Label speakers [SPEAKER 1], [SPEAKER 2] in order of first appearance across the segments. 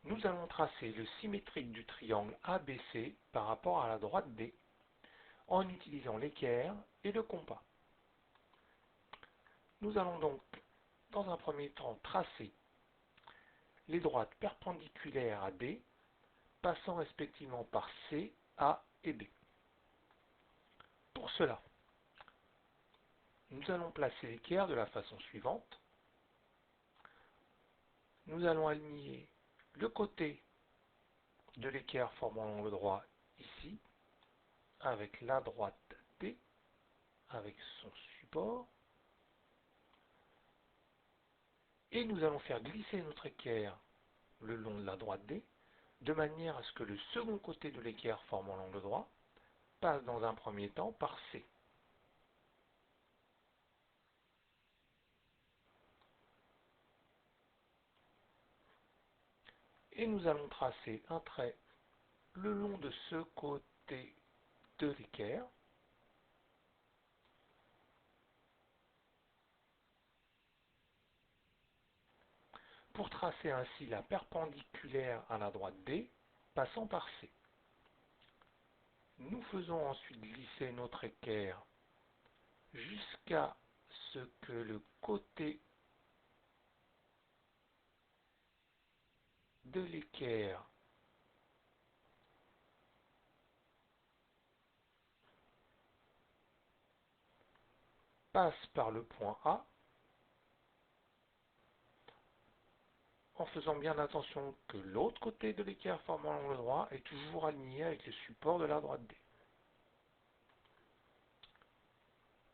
[SPEAKER 1] Nous allons tracer le symétrique du triangle ABC par rapport à la droite D en utilisant l'équerre et le compas. Nous allons donc, dans un premier temps, tracer les droites perpendiculaires à D, passant respectivement par C, A et B. Pour cela, nous allons placer l'équerre de la façon suivante. Nous allons aligner le côté de l'équerre formant l'angle droit ici, avec la droite D, avec son support, et nous allons faire glisser notre équerre le long de la droite D, de manière à ce que le second côté de l'équerre formant l'angle droit passe dans un premier temps par C. Et nous allons tracer un trait le long de ce côté de l'équerre, pour tracer ainsi la perpendiculaire à la droite D, passant par C. Nous faisons ensuite glisser notre équerre jusqu'à ce que le côté de l'équerre passe par le point A, en faisant bien attention que l'autre côté de l'équerre formant l'angle droit est toujours aligné avec le support de la droite D.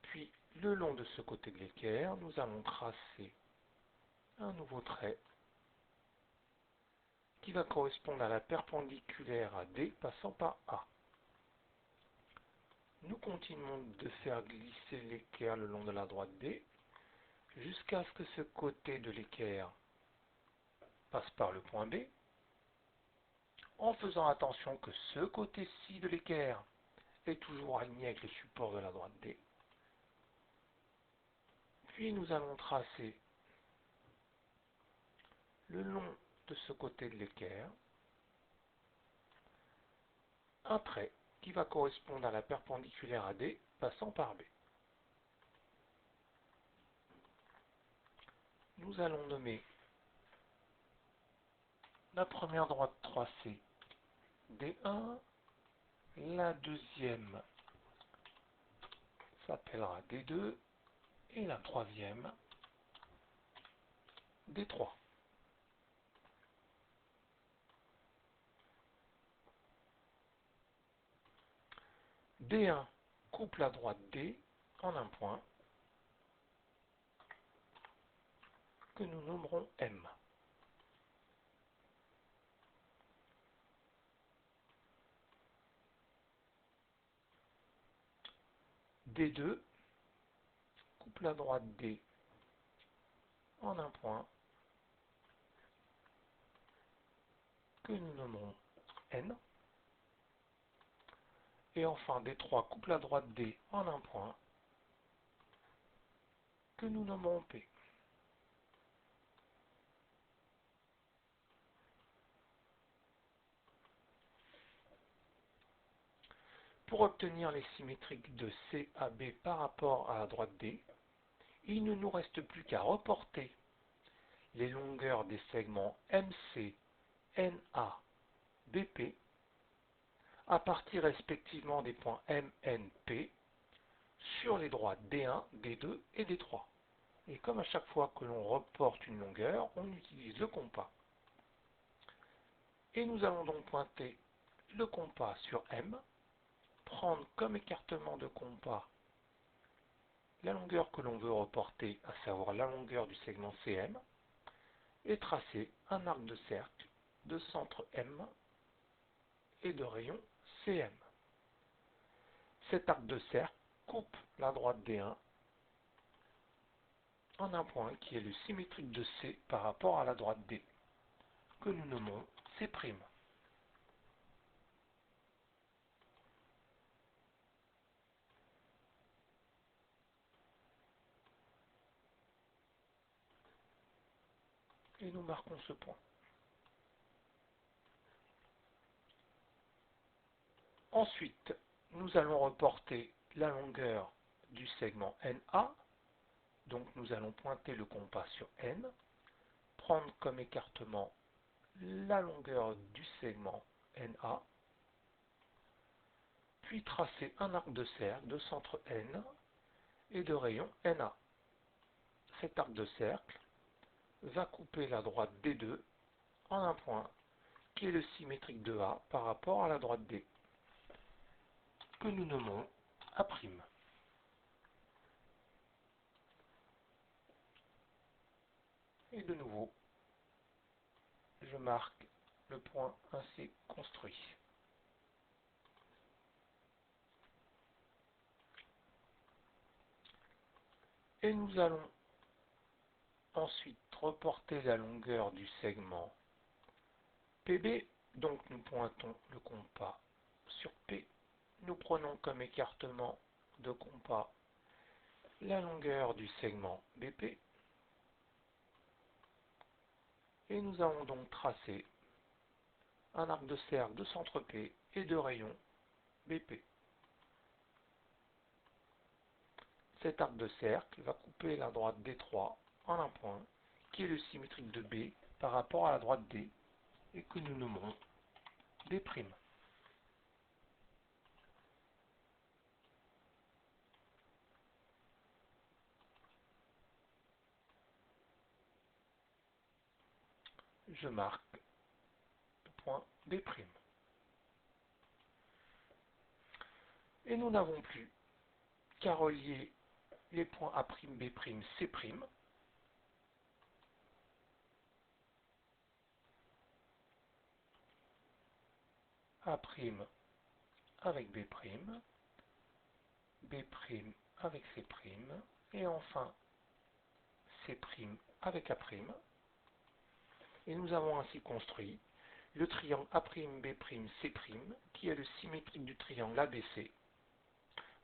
[SPEAKER 1] Puis, le long de ce côté de l'équerre, nous allons tracer un nouveau trait qui va correspondre à la perpendiculaire à D passant par A. Nous continuons de faire glisser l'équerre le long de la droite D jusqu'à ce que ce côté de l'équerre passe par le point B, en faisant attention que ce côté-ci de l'équerre est toujours aligné avec le support de la droite D. Puis nous allons tracer le long de ce côté de l'équerre un trait qui va correspondre à la perpendiculaire à D passant par B. Nous allons nommer la première droite tracée D1, la deuxième s'appellera D2 et la troisième D3. D1 coupe la droite D en un point que nous nommerons M. D2 coupe la droite D en un point que nous nommerons N. Et enfin, D3 coupe la droite D en un point que nous nommerons P. Pour obtenir les symétriques de CAB par rapport à la droite D, il ne nous reste plus qu'à reporter les longueurs des segments MC, NA, BP à partir respectivement des points MNP sur les droites D1, D2 et D3. Et comme à chaque fois que l'on reporte une longueur, on utilise le compas. Et nous allons donc pointer le compas sur M, prendre comme écartement de compas la longueur que l'on veut reporter, à savoir la longueur du segment CM, et tracer un arc de cercle de centre M et de rayon CM. Cet arc de cercle coupe la droite D1 en un point qui est le symétrique de C par rapport à la droite D, que nous nommons C'. Et nous marquons ce point. Ensuite, nous allons reporter la longueur du segment NA. Donc nous allons pointer le compas sur N, prendre comme écartement la longueur du segment NA, puis tracer un arc de cercle de centre N et de rayon NA. Cet arc de cercle va couper la droite D2 en un point qui est le symétrique de A par rapport à la droite D, que nous nommons A'. Et de nouveau, je marque le point ainsi construit. Et nous allons ensuite reporter la longueur du segment PB. Donc nous pointons le compas sur P. Nous prenons comme écartement de compas la longueur du segment BP. Et nous allons donc tracer un arc de cercle de centre P et de rayon BP. Cet arc de cercle va couper la droite D3 en un point qui est le symétrique de B par rapport à la droite D et que nous nommerons B'. Je marque le point B'. Et nous n'avons plus qu'à relier les points A', B', C', A' avec B', B' avec C', et enfin C' avec A'. Et nous avons ainsi construit le triangle A', B', C', qui est le symétrique du triangle ABC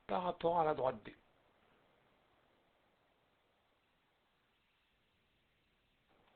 [SPEAKER 1] par rapport à la droite D.